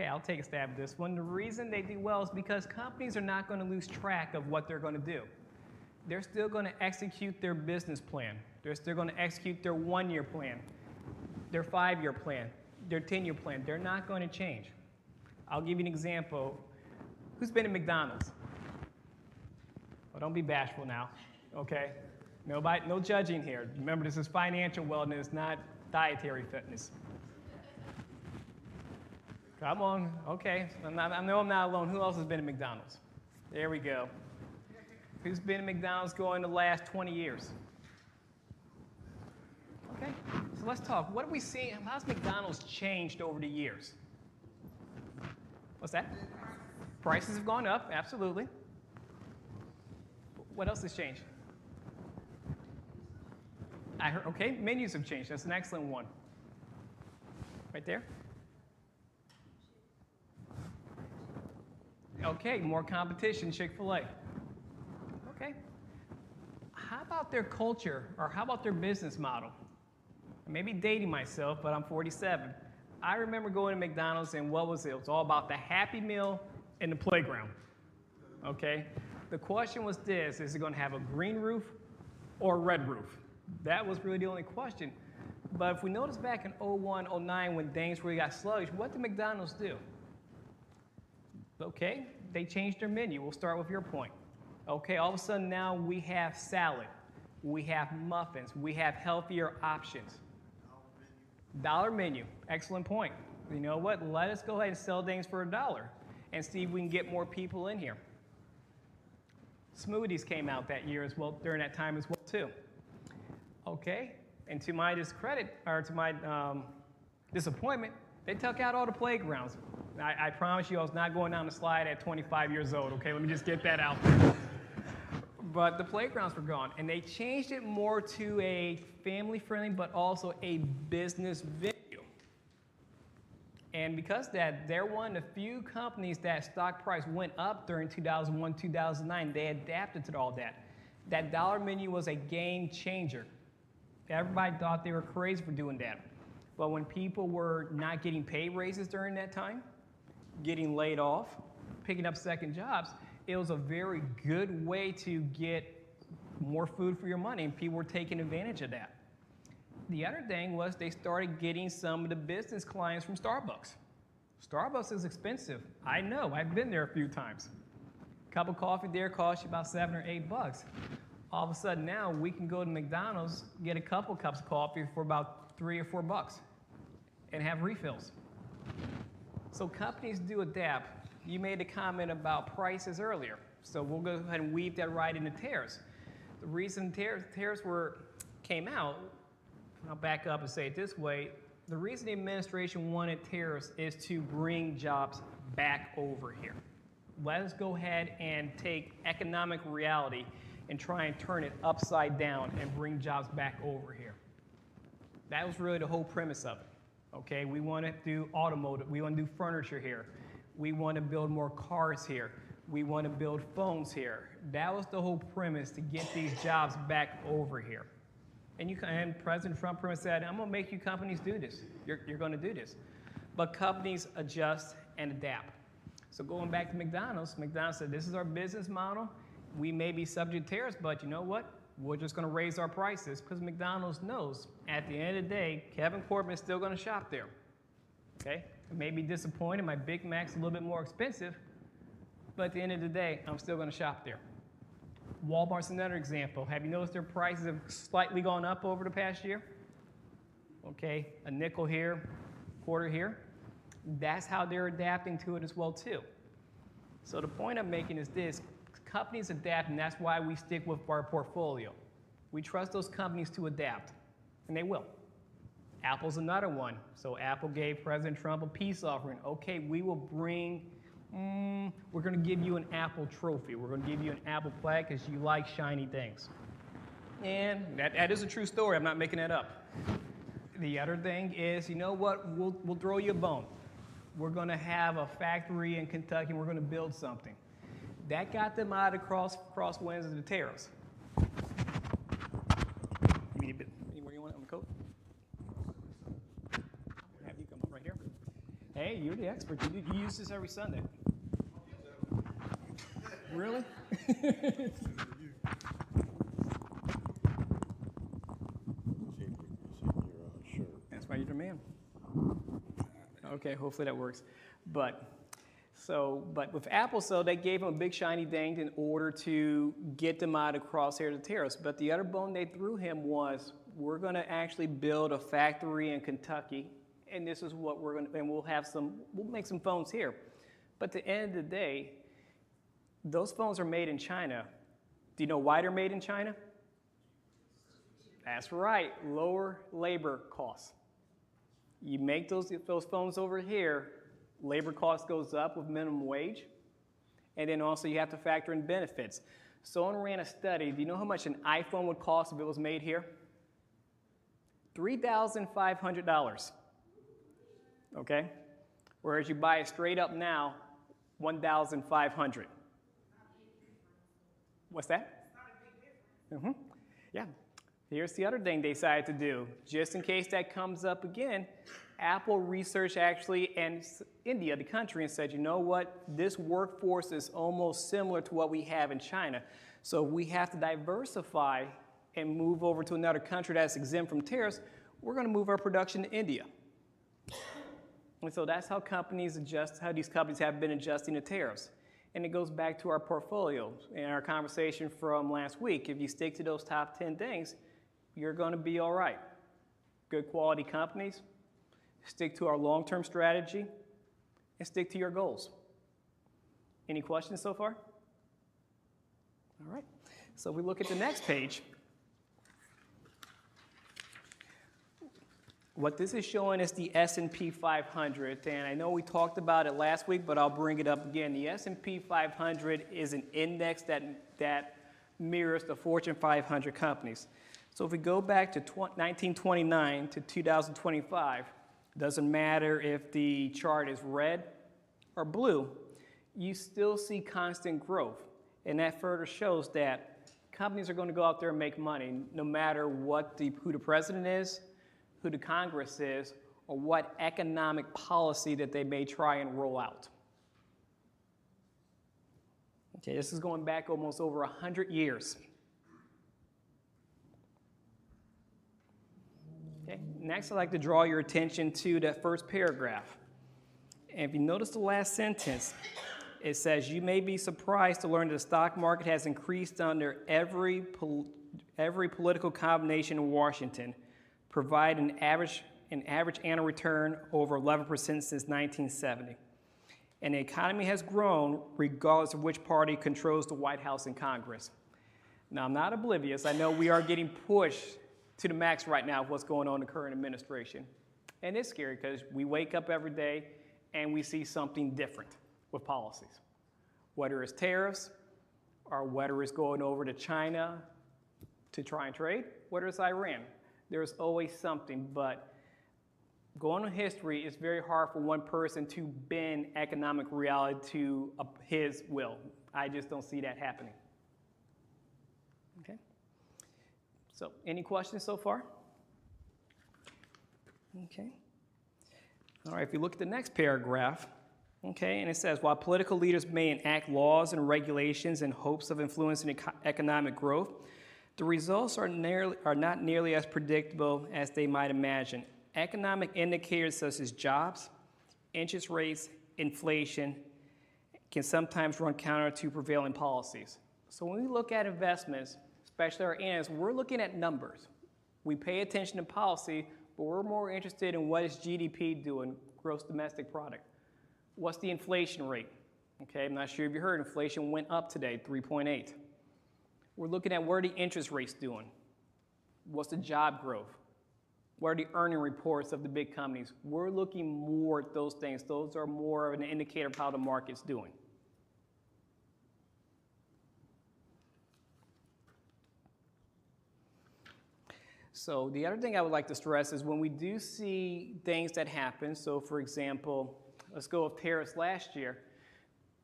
Okay, I'll take a stab at this one. The reason they do well is because companies are not going to lose track of what they're going to do. They're still going to execute their business plan. They're still going to execute their 1-year plan, their 5-year plan, their 10-year plan. They're not going to change. I'll give you an example. Who's been at McDonald's? Well, don't be bashful now, okay? Nobody, no judging here. Remember, this is financial wellness, not dietary fitness. Come on, okay. I know I'm not alone. Who else has been at McDonald's? There we go. Who's been at McDonald's going the last 20 years? Okay, so let's talk. What have we seen? How's McDonald's changed over the years? What's that? Prices have gone up, absolutely. What else has changed? I heard, okay, menus have changed. That's an excellent one. Right there. Okay, more competition, Chick-fil-A. Okay. How about their culture, or how about their business model? I may be dating myself, but I'm 47. I remember going to McDonald's, and what was it? It was all about the Happy Meal and the playground. Okay? The question was this: is it going to have a green roof or a red roof? That was really the only question. But if we notice back in 01, 09, when things really got sluggish, what did McDonald's do? Okay, they changed their menu. We'll start with your point. Okay, all of a sudden now we have salad, we have muffins, we have healthier options. Dollar menu, excellent point. You know what? Let us go ahead and sell things for $1 and see if we can get more people in here. Smoothies came out that year as well, during that time as well too. Okay, and to my discredit, or to my disappointment, they took out all the playgrounds. I promise you I was not going down the slide at 25 years old, okay? Let me just get that out there. But the playgrounds were gone, and they changed it more to a family-friendly, but also a business venue. And because of that, they're one of the few companies that stock price went up during 2001, 2009. They adapted to all that. That dollar menu was a game changer. Everybody thought they were crazy for doing that. But when people were not getting pay raises during that time, getting laid off, picking up second jobs, it was a very good way to get more food for your money, and people were taking advantage of that. The other thing was they started getting some of the business clients from Starbucks. Starbucks is expensive. I know, I've been there a few times. A cup of coffee there costs you about $7 or $8. All of a sudden now we can go to McDonald's, get a couple cups of coffee for about $3 or $4 and have refills. So companies do adapt. You made a comment about prices earlier, so we'll go ahead and weave that right into tariffs. The reason tariffs came out, I'll back up and say it this way, the reason the administration wanted tariffs is to bring jobs back over here. Let us go ahead and take economic reality and try and turn it upside down and bring jobs back over here. That was really the whole premise of it. Okay, we want to do automotive, we want to do furniture here, we want to build more cars here, we want to build phones here. That was the whole premise, to get these jobs back over here. And President Trump said, I'm going to make you companies do this. You're going to do this. But companies adjust and adapt. So going back to McDonald's, McDonald's said, this is our business model. We may be subject to tariffs, but you know what? We're just going to raise our prices, because McDonald's knows at the end of the day, Kevin Corbin is still going to shop there. Okay? I may be disappointed. My Big Mac's a little bit more expensive, but at the end of the day, I'm still going to shop there. Walmart's another example. Have you noticed their prices have slightly gone up over the past year? Okay, a nickel here, quarter here. That's how they're adapting to it as well too. So the point I'm making is this: companies adapt, and that's why we stick with our portfolio. We trust those companies to adapt, and they will. Apple's another one. So Apple gave President Trump a peace offering. Okay, we will bring, we're going to give you an Apple trophy. We're going to give you an Apple plaque because you like shiny things. And that is a true story. I'm not making that up. The other thing is, you know what? We'll throw you a bone. We're going to have a factory in Kentucky, and we're going to build something. That got them out of crosswinds of the tariffs. You need a bit, anywhere you want it on the coat? Have you come up right here. Hey, you're the expert. You use this every Sunday. Really? That's why you're the man. Okay, hopefully that works. But with Apple, so they gave them a big shiny thing in order to get them out of crosshairs of tariffs. But the other bone they threw him was, we're going to actually build a factory in Kentucky, and this is what we're going to, and we'll make some phones here. But at the end of the day, those phones are made in China. Do you know why they're made in China? That's right, lower labor costs. You make those phones over here, labor cost goes up with minimum wage, and then also you have to factor in benefits. Someone ran a study. Do you know how much an iPhone would cost if it was made here? $3,500. Okay? Whereas you buy it straight up now, $1,500. What's that? Mm-hmm. Yeah. Here's the other thing they decided to do. Just in case that comes up again, Apple researched actually, and India, the country, and said, you know what? This workforce is almost similar to what we have in China. So we have to diversify and move over to another country that's exempt from tariffs. We're going to move our production to India. And so that's how companies adjust, how these companies have been adjusting to tariffs. And it goes back to our portfolio and our conversation from last week. If you stick to those top 10 things, you're going to be all right. Good quality companies, stick to our long-term strategy, and stick to your goals. Any questions so far? All right. So we look at the next page. What this is showing is the S&P 500, and I know we talked about it last week, but I'll bring it up again. The S&P 500 is an index that mirrors the Fortune 500 companies. So if we go back to 1929 to 2025, it doesn't matter if the chart is red or blue, you still see constant growth. And that further shows that companies are going to go out there and make money, no matter who the president is, who the Congress is, or what economic policy that they may try and roll out. Okay, this is going back almost over 100 years. Okay, next I'd like to draw your attention to that first paragraph. And if you notice the last sentence, it says, you may be surprised to learn that the stock market has increased under every political combination in Washington, provide an average annual return over 11% since 1970. And the economy has grown regardless of which party controls the White House and Congress. Now, I'm not oblivious. I know we are getting pushed to the max right now of what's going on in the current administration. And it's scary because we wake up every day and we see something different with policies, whether it's tariffs or whether it's going over to China to try and trade, whether it's Iran. There's always something, but going on history, it's very hard for one person to bend economic reality to his will. I just don't see that happening. Okay? So, any questions so far? Okay. All right, if you look at the next paragraph, okay, and it says, while political leaders may enact laws and regulations in hopes of influencing economic growth, the results are not nearly as predictable as they might imagine. Economic indicators such as jobs, interest rates, inflation can sometimes run counter to prevailing policies. So when we look at investments, especially our analysts, we're looking at numbers. We pay attention to policy, but we're more interested in what is GDP doing, gross domestic product. What's the inflation rate? Okay, I'm not sure if you heard, inflation went up today, 3.8. We're looking at where the interest rate's doing. What's the job growth? What are the earning reports of the big companies? We're looking more at those things. Those are more of an indicator of how the market's doing. So the other thing I would like to stress is when we do see things that happen, so for example, let's go with tariffs last year,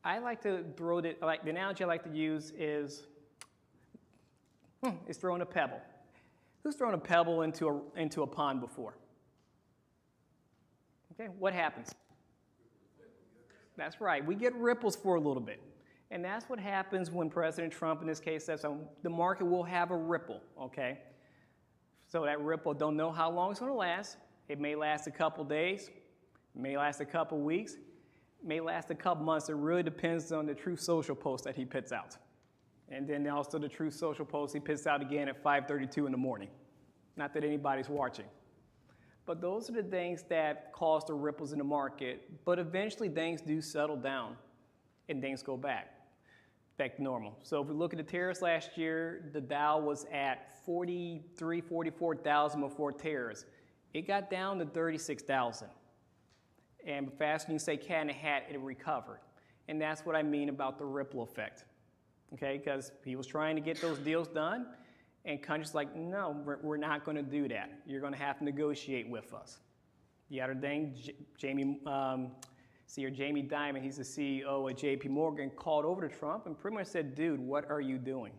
I like to throw the analogy I like to use is throwing a pebble. Who's thrown a pebble into a pond before? Okay, what happens? That's right. We get ripples for a little bit. And that's what happens when President Trump, in this case, says the market will have a ripple, okay? So that ripple, don't know how long it's going to last. It may last a couple days. It may last a couple weeks. It may last a couple months. It really depends on the Truth Social post that he puts out. And then also the Truth Social post he puts out again at 5:32 in the morning. Not that anybody's watching. But those are the things that cause the ripples in the market. But eventually things do settle down and things go back to normal. So if we look at the tariffs last year, the Dow was at 43, 44,000 before tariffs. It got down to 36,000. And faster than you say cat in the hat, it recovered. And that's what I mean about the ripple effect. Okay, because he was trying to get those deals done, and countries like, no, we're not going to do that. You're going to have to negotiate with us. The other thing, Jamie Dimon, he's the CEO of JP Morgan, called over to Trump and pretty much said, dude, what are you doing?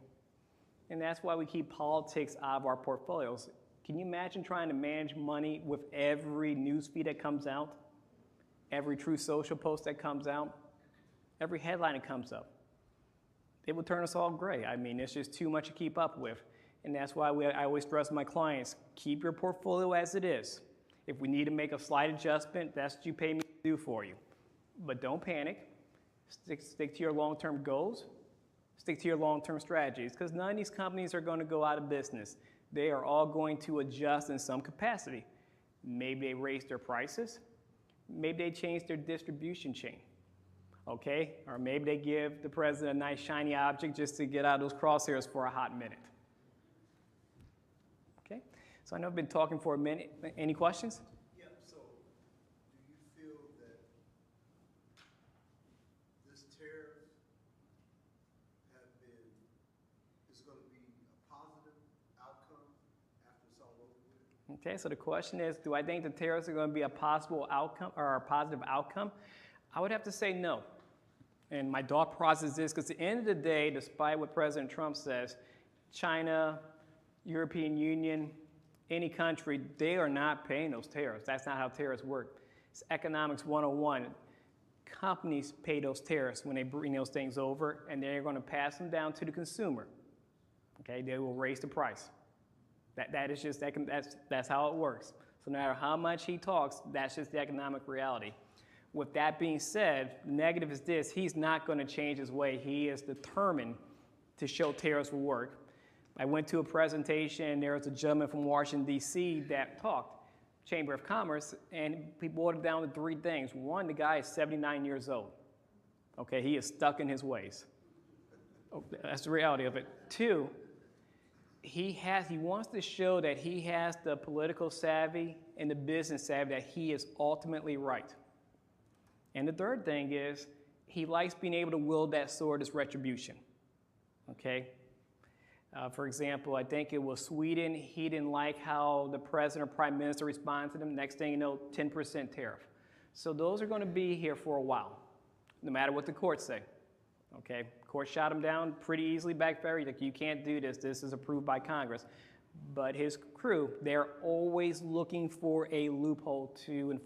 And that's why we keep politics out of our portfolios. Can you imagine trying to manage money with every news feed that comes out, every Truth Social post that comes out, every headline that comes up? It will turn us all gray. I mean, it's just too much to keep up with. And that's why I always stress my clients, keep your portfolio as it is. If we need to make a slight adjustment, that's what you pay me to do for you. But don't panic. Stick to your long-term goals. Stick to your long-term strategies, because none of these companies are going to go out of business. They are all going to adjust in some capacity. Maybe they raise their prices. Maybe they change their distribution chain. Okay? Or maybe they give the president a nice shiny object just to get out of those crosshairs for a hot minute. Okay? So I know I've been talking for a minute. Any questions? Yeah, so do you feel that this tariff is going to be a positive outcome after it's all over with? Okay, so the question is, do I think the tariffs are going to be a possible outcome or a positive outcome? I would have to say no. And my thought process is, because at the end of the day, despite what President Trump says, China, European Union, any country, they are not paying those tariffs. That's not how tariffs work. It's economics 101. Companies pay those tariffs when they bring those things over, and they're going to pass them down to the consumer. Okay, they will raise the price. That's how it works. So no matter how much he talks, that's just the economic reality. With that being said, negative is this: he's not going to change his way. He is determined to show tariffs will work. I went to a presentation, there was a gentleman from Washington, D.C. that talked, Chamber of Commerce, and he boiled it down to three things. One, the guy is 79 years old. Okay, he is stuck in his ways. Oh, that's the reality of it. Two, he wants to show that he has the political savvy and the business savvy that he is ultimately right. And the third thing is, he likes being able to wield that sword as retribution, okay? For example, I think it was Sweden. He didn't like how the president or prime minister responded to them. Next thing you know, 10% tariff. So those are going to be here for a while, no matter what the courts say, okay? Court shot him down pretty easily back in February. Like, you can't do this. This is approved by Congress. But his crew, they're always looking for a loophole to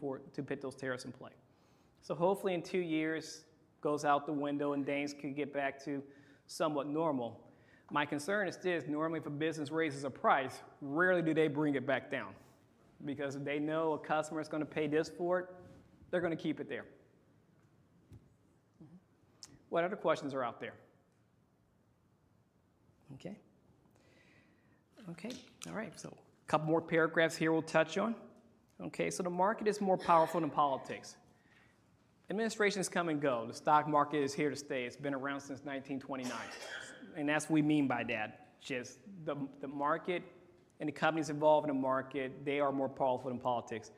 put those tariffs in play. So hopefully in 2 years, goes out the window and things could get back to somewhat normal. My concern is this: normally if a business raises a price, rarely do they bring it back down. Because if they know a customer is going to pay this for it, they're going to keep it there. What other questions are out there? Okay. Okay, all right, so a couple more paragraphs here we'll touch on. Okay, so the market is more powerful than politics. Administrations come and go. The stock market is here to stay. It's been around since 1929. And that's what we mean by that. Just the market and the companies involved in the market, they are more powerful than politics.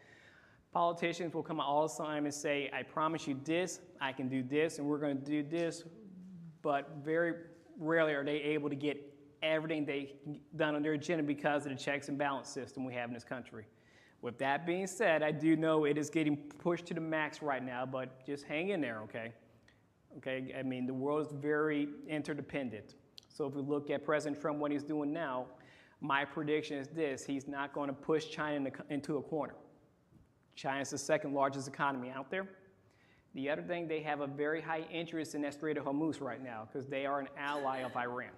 Politicians will come out all the time and say, I promise you this, I can do this, and we're going to do this. But very rarely are they able to get everything they done on their agenda because of the checks and balance system we have in this country. With that being said, I do know it is getting pushed to the max right now, but just hang in there, okay? Okay, I mean, the world is very interdependent. So if we look at President Trump, what he's doing now, my prediction is this: he's not going to push China into a corner. China is the second largest economy out there. The other thing, they have a very high interest in that Strait of Hormuz right now because they are an ally of Iran.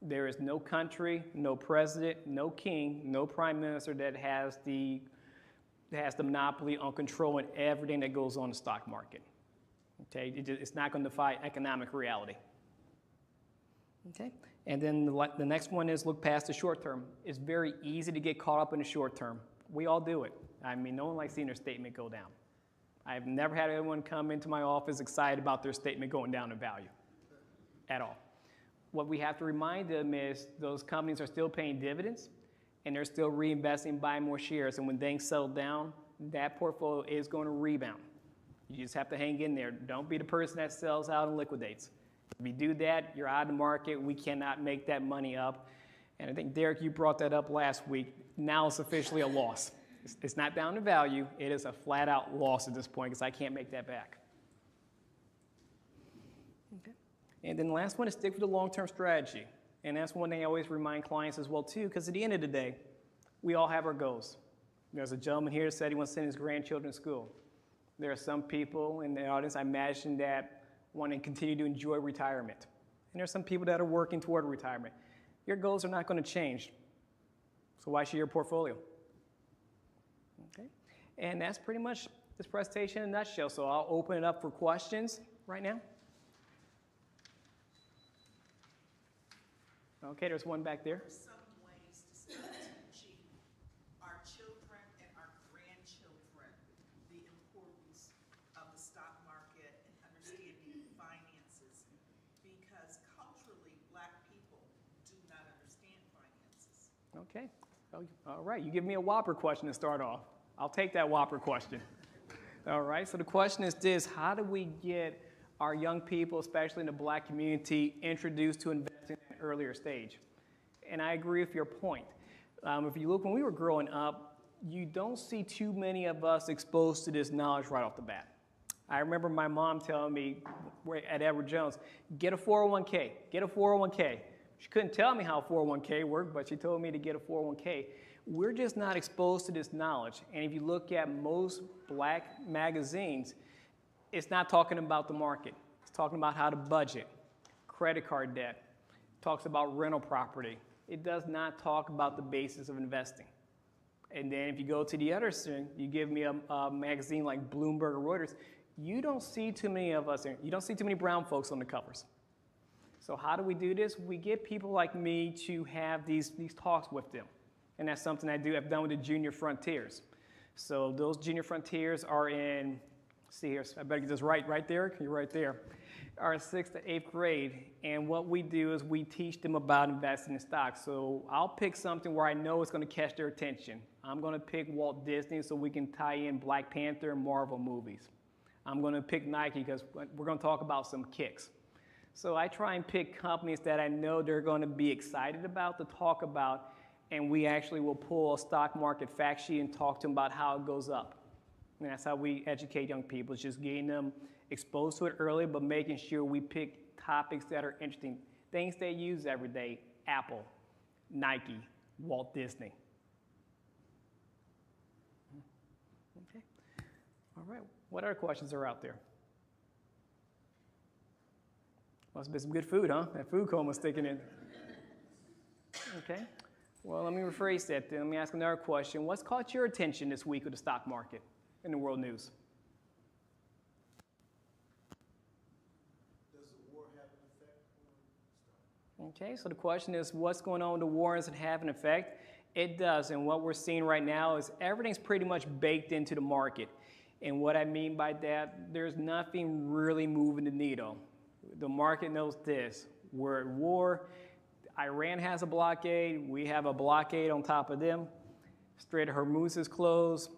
There is no country, no president, no king, no prime minister that has the monopoly on controlling everything that goes on in the stock market. Okay, it's not going to defy economic reality. Okay, and then the next one is look past the short term. It's very easy to get caught up in the short term. We all do it. I mean, no one likes seeing their statement go down. I've never had anyone come into my office excited about their statement going down in value at all. What we have to remind them is those companies are still paying dividends and they're still reinvesting, buying more shares. And when things settle down, that portfolio is going to rebound. You just have to hang in there. Don't be the person that sells out and liquidates. If you do that, you're out of the market. We cannot make that money up. And I think, Derek, you brought that up last week. Now it's officially a loss. It's not down in value. It is a flat-out loss at this point because I can't make that back. Okay. And then the last one is stick with the long-term strategy. And that's one thing I always remind clients as well, too, because at the end of the day, we all have our goals. There's a gentleman here that said he wants to send his grandchildren to school. There are some people in the audience, I imagine, that want to continue to enjoy retirement. And there are some people that are working toward retirement. Your goals are not going to change. So why should your portfolio? Okay. And that's pretty much this presentation in a nutshell. So I'll open it up for questions right now. Okay, there's one back there. Some ways to start teaching our children and our grandchildren the importance of the stock market and understanding finances, because culturally, Black people do not understand finances. Okay. All right. You give me a Whopper question to start off. I'll take that Whopper question. All right. So the question is this: how do we get our young people, especially in the Black community, introduced to investing at an earlier stage? And I agree with your point. If you look, when we were growing up, you don't see too many of us exposed to this knowledge right off the bat. I remember my mom telling me at Edward Jones, get a 401k, get a 401k. She couldn't tell me how a 401k worked, but she told me to get a 401k. We're just not exposed to this knowledge. And if you look at most Black magazines, it's not talking about the market. It's talking about how to budget, credit card debt, talks about rental property. It does not talk about the basis of investing. And then if you go to the other thing, you give me a magazine like Bloomberg or Reuters, you don't see too many of us, you don't see too many brown folks on the covers. So how do we do this? We get people like me to have these talks with them. And that's something I've done with the Junior Frontiers. So those Junior Frontiers are in, see here, I better get this right there, you're right there, are in 6th to 8th grade. And what we do is we teach them about investing in stocks. So I'll pick something where I know it's going to catch their attention. I'm going to pick Walt Disney so we can tie in Black Panther and Marvel movies. I'm going to pick Nike because we're going to talk about some kicks. So I try and pick companies that I know they're going to be excited about to talk about, and we actually will pull a stock market fact sheet and talk to them about how it goes up. And that's how we educate young people. It's just getting them exposed to it early, but making sure we pick topics that are interesting. Things they use every day: Apple, Nike, Walt Disney. Okay. All right. What other questions are out there? Must have been some good food, huh? That food coma sticking in. Okay. Well, let me rephrase that then. Let me ask another question. What's caught your attention this week with the stock market in the world news? Does the war have an effect on stock? Okay, so the question is, what's going on with the war? Does it have an effect? It does, and what we're seeing right now is everything's pretty much baked into the market. And what I mean by that, there's nothing really moving the needle. The market knows this. We're at war. Iran has a blockade. We have a blockade on top of them. Strait of Hormuz is closed.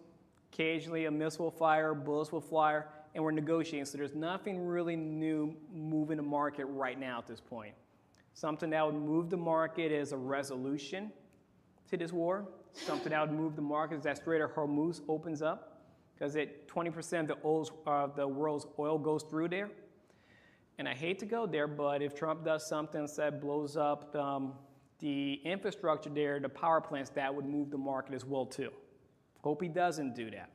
Occasionally a missile will fire, bullets will fly, and we're negotiating. So there's nothing really new moving the market right now at this point. Something that would move the market is a resolution to this war. Something that would move the market is that Strait of Hormuz opens up, because 20% of the world's oil goes through there. And I hate to go there, but if Trump does something that blows up the infrastructure there, the power plants, that would move the market as well too. Hope he doesn't do that.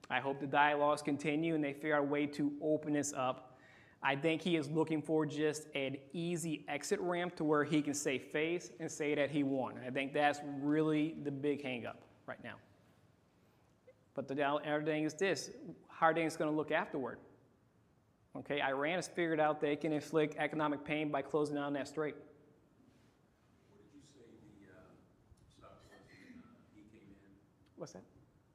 I hope the dialogues continue and they figure out a way to open this up. I think he is looking for just an easy exit ramp to where he can save face and say that he won. I think that's really the big hang-up right now. But the other thing is this, how are things going to look afterward? Okay, Iran has figured out they can inflict economic pain by closing down that strait. What did you say the stock was when he came in? What's that?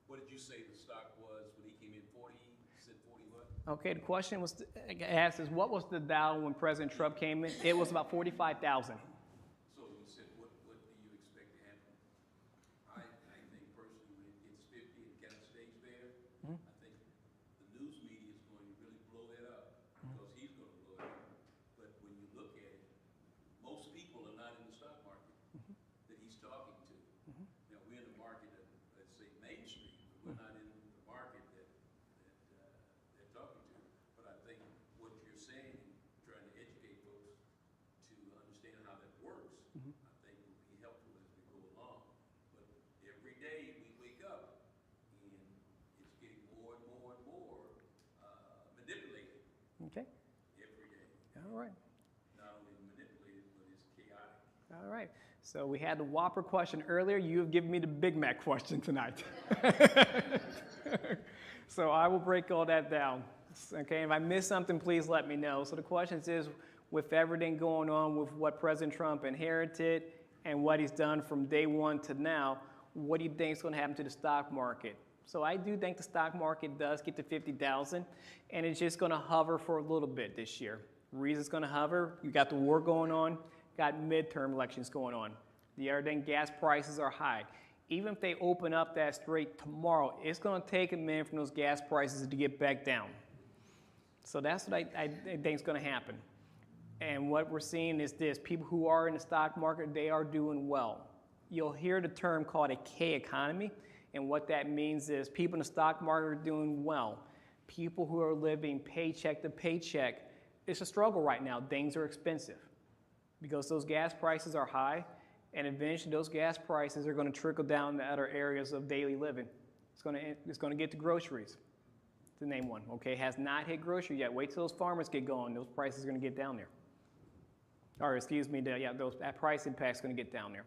What did you say the stock was when he came in? 40? You said 40 what? Okay, the question was asked is, what was the Dow when President Trump came in? It was about 45,000. So you said, what do you expect to happen? I think personally, when it gets 50 and kind of stays there, I think the news media is going to really blow that up because he's going to blow it up. But when you look at it, most people are not in the stock market that he's talking to. Now, we're in the market of, let's say, Main Street, but we're not in the market that they're talking to. But I think what you're saying, trying to educate folks to understand how that works, I think will be helpful as we go along. But every day we wake up and it's getting more and more and more manipulated Okay, every day. all right. Not only manipulated, but it's chaotic. All right. So we had the Whopper question earlier. You have given me the Big Mac question tonight. So I will break all that down. Okay, if I miss something, please let me know. So the question is, with everything going on with what President Trump inherited and what he's done from day one to now, what do you think is going to happen to the stock market? So I do think the stock market does get to 50,000, and it's just going to hover for a little bit this year. Reason it's going to hover, you got the war going on, got midterm elections going on. The other thing, gas prices are high. Even if they open up that strait tomorrow, it's going to take a minute for those gas prices to get back down. So that's what I think is going to happen. And what we're seeing is this, people who are in the stock market, they are doing well. You'll hear the term called a K economy, and what that means is people in the stock market are doing well. People who are living paycheck to paycheck, it's a struggle right now. Things are expensive because those gas prices are high, and eventually those gas prices are going to trickle down to other areas of daily living. It's going to get to groceries, to name one. Okay, it has not hit grocery yet. Wait till those farmers get going. Those prices are going to get down there. Or excuse me, that price impact is going to get down there.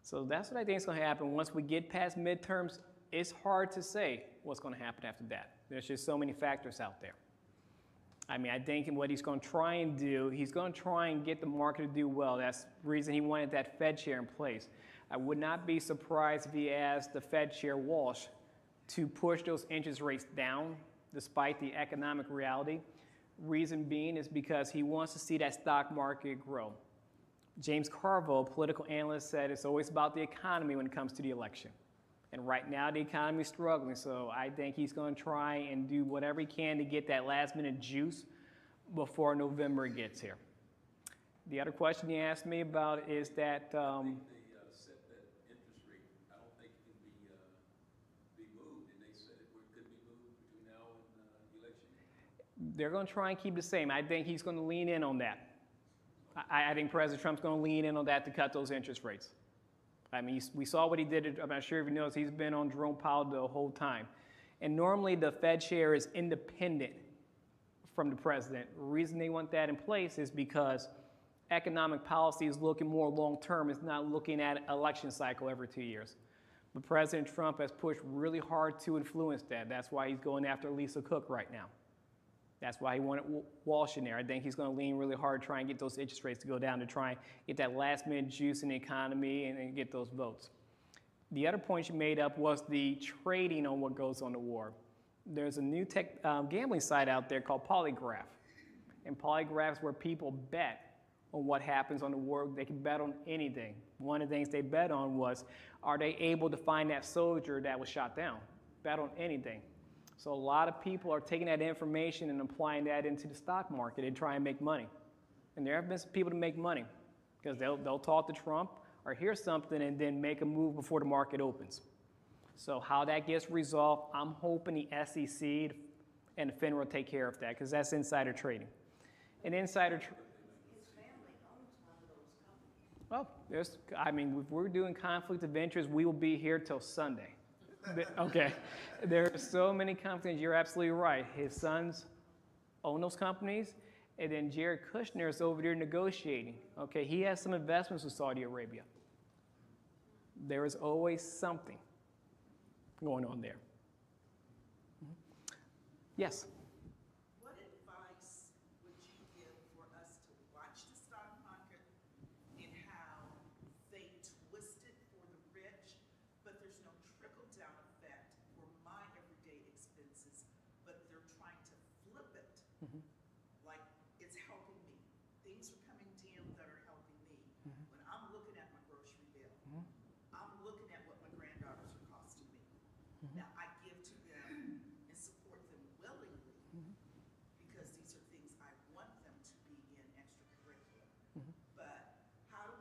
So that's what I think is going to happen. Once we get past midterms, it's hard to say what's going to happen after that. There's just so many factors out there. I mean, I think what he's going to try and do, he's going to try and get the market to do well. That's the reason he wanted that Fed chair in place. I would not be surprised if he asked the Fed chair, Walsh, to push those interest rates down despite the economic reality. Reason being is because he wants to see that stock market grow. James Carville, a political analyst, said it's always about the economy when it comes to the election. And right now the economy is struggling, so I think he's going to try and do whatever he can to get that last minute juice before November gets here. The other question he asked me about is that I think they set that interest rate. I don't think it can be moved, and they said it could be moved between now and the election. they're going to try and keep the same. I think he's going to lean in on that. I think President Trump's going to lean in on that to cut those interest rates. I mean, we saw what he did. I'm not sure if you noticed, he's been on Jerome Powell the whole time. And normally the Fed chair is independent from the president. The reason they want that in place is because economic policy is looking more long-term. It's not looking at an election cycle every 2 years. But President Trump has pushed really hard to influence that. That's why he's going after Lisa Cook right now. That's why he wanted Walsh in there. I think he's going to lean really hard to try and get those interest rates to go down to try and get that last-minute juice in the economy and get those votes. The other point you made up was the trading on what goes on the war. There's a new gambling site out there called Polygraph. And Polygraph is where people bet on what happens on the war. They can bet on anything. One of the things they bet on was, are they able to find that soldier that was shot down? Bet on anything. So a lot of people are taking that information and applying that into the stock market and try and make money. And there have been some people to make money because they'll talk to Trump or hear something and then make a move before the market opens. So how that gets resolved, I'm hoping the SEC and the FINRA will take care of that because that's insider trading. And insider trading. His family owns one of those companies. Well, if we're doing conflict of interest, we will be here till Sunday. Okay. There are so many companies, you're absolutely right. His sons own those companies, and then Jared Kushner is over there negotiating. Okay, he has some investments with Saudi Arabia. There is always something going on there. Yes? What advice would you give for us to watch the stock market and how they twist it for the rich, but there's no trickle-down effect for my everyday expenses, but they're trying to flip it like it's helping me. Things are coming down that are helping me. When I'm looking at my grocery bill, I'm looking at what my granddaughters are costing me. Now, I give to them and support them willingly because these are things I want them to be in extracurricular. But how do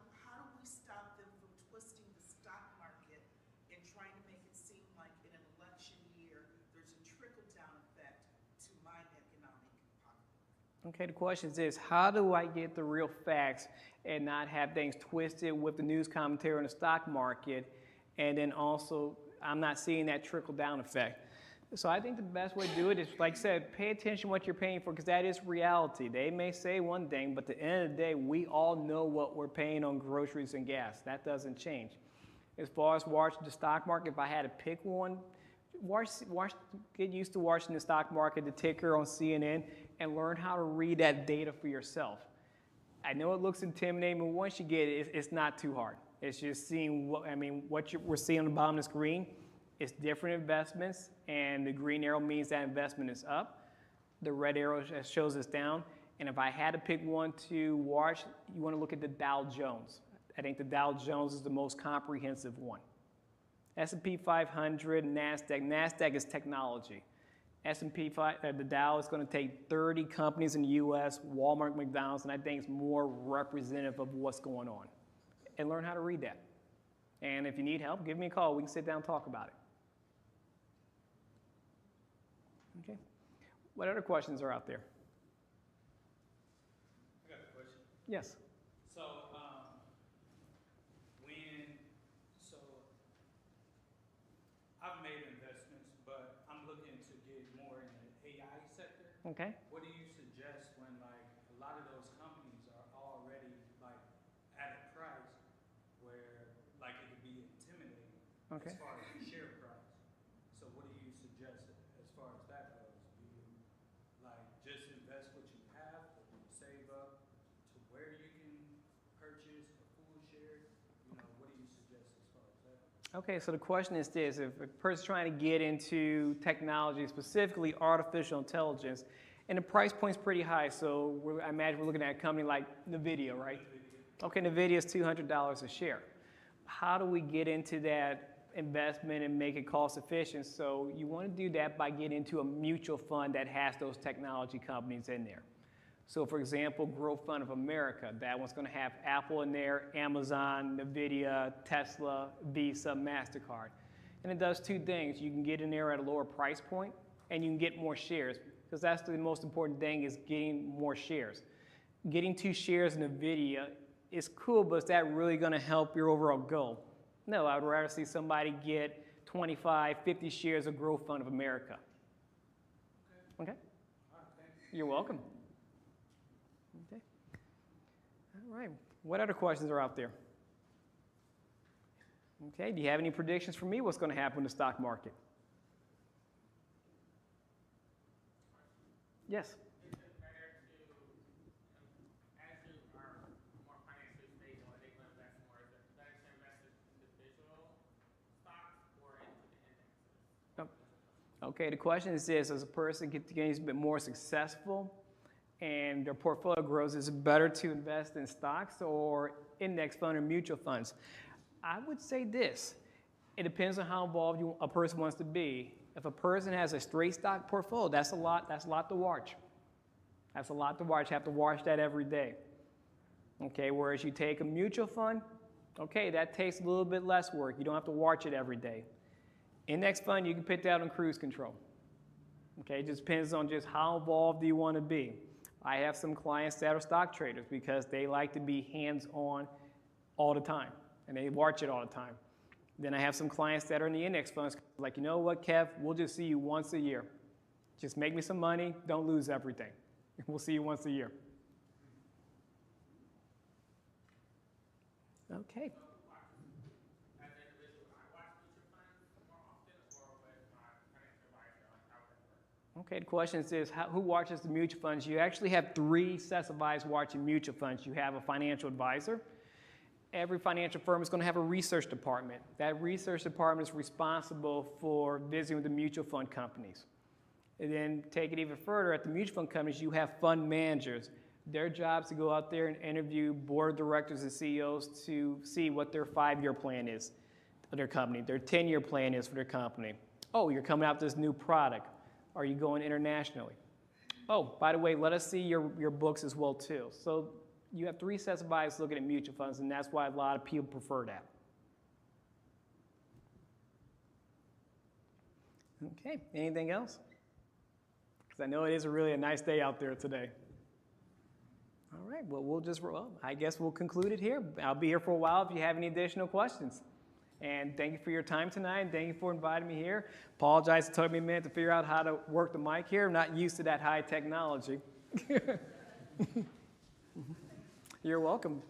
we stop them from twisting the stock market and trying to make it seem like in an election year there's a trickle-down effect to my economic pocketbook? Okay, the question is this: how do I get the real facts and not have things twisted with the news commentary on the stock market, and then also I'm not seeing that trickle-down effect? So I think the best way to do it is, like I said, pay attention to what you're paying for, because that is reality. They may say one thing, but at the end of the day, we all know what we're paying on groceries and gas. That doesn't change. As far as watching the stock market, if I had to pick one, get used to watching the stock market, the ticker on CNN, and learn how to read that data for yourself. I know it looks intimidating, but once you get it, it's not too hard. It's just seeing we're seeing on the bottom of the screen. It's different investments, and the green arrow means that investment is up. The red arrow shows us down. And if I had to pick one to watch, you want to look at the Dow Jones. I think the Dow Jones is the most comprehensive one. S&P 500, NASDAQ. NASDAQ is technology. the Dow is going to take 30 companies in the U.S., Walmart, McDonald's, and I think it's more representative of what's going on. And learn how to read that. And if you need help, give me a call. We can sit down and talk about it. Okay. What other questions are out there? I got a question. Yes. I've made investments, but I'm looking to get more in the AI sector. Okay. What do you suggest when like a lot of those companies are already like at a price where like it could be intimidating as far as the share price? So what do you suggest as far as that goes? Do you like just invest what you have, or do you save up to where you can purchase a full share? You know, what do you suggest as far as that? Okay, so the question is this: if a person's trying to get into technology, specifically artificial intelligence, and the price point's pretty high, so I imagine we're looking at a company like NVIDIA, right? Okay, NVIDIA is $200 a share. How do we get into that investment and make it cost efficient? So you want to do that by getting into a mutual fund that has those technology companies in there. So for example, Growth Fund of America, that one's going to have Apple in there, Amazon, NVIDIA, Tesla, Visa, MasterCard. And it does two things. You can get in there at a lower price point, and you can get more shares, because that's the most important thing, is getting more shares. Getting 2 shares in NVIDIA is cool, but is that really going to help your overall goal? No, I would rather see somebody get 25, 50 shares of Growth Fund of America. Okay? All right, thank you. You're welcome. Okay. All right. What other questions are out there? Okay. Do you have any predictions for me? What's going to happen in the stock market? Yes. Is it better to, as you are more financially stable and able to invest more, is it better to invest in individual stocks or into the indexes? Okay, the question is this: as a person gets a bit more successful and their portfolio grows, is it better to invest in stocks or index fund or mutual funds? I would say this: it depends on how involved a person wants to be. If a person has a straight stock portfolio, that's a lot to watch. That's a lot to watch. You have to watch that every day. Okay, whereas you take a mutual fund, okay, that takes a little bit less work. You don't have to watch it every day. Index fund, you can put that on cruise control. Okay, it just depends on just how involved do you want to be. I have some clients that are stock traders because they like to be hands-on all the time, and they watch it all the time. Then I have some clients that are in the index funds, like, you know what, Kev, we'll just see you once a year. Just make me some money, don't lose everything. We'll see you once a year. Okay. As an individual, I watch mutual funds more often or with my financial advisor, like how would that work? Okay, the question is, who watches the mutual funds? You actually have 3 sets of eyes watching mutual funds. You have a financial advisor. Every financial firm is going to have a research department. That research department is responsible for visiting with the mutual fund companies. And then take it even further, at the mutual fund companies, you have fund managers. Their job is to go out there and interview board of directors and CEOs to see what their 5-year plan is for their company, their 10-year plan is for their company. Oh, you're coming out with this new product. Are you going internationally? Oh, by the way, let us see your books as well too. So you have 3 sets of eyes looking at mutual funds, and that's why a lot of people prefer that. Okay, anything else? Because I know it is really a nice day out there today. All right, well, I guess we'll conclude it here. I'll be here for a while if you have any additional questions. And thank you for your time tonight, and thank you for inviting me here. Apologize, it took me a minute to figure out how to work the mic here. I'm not used to that high technology. You're welcome.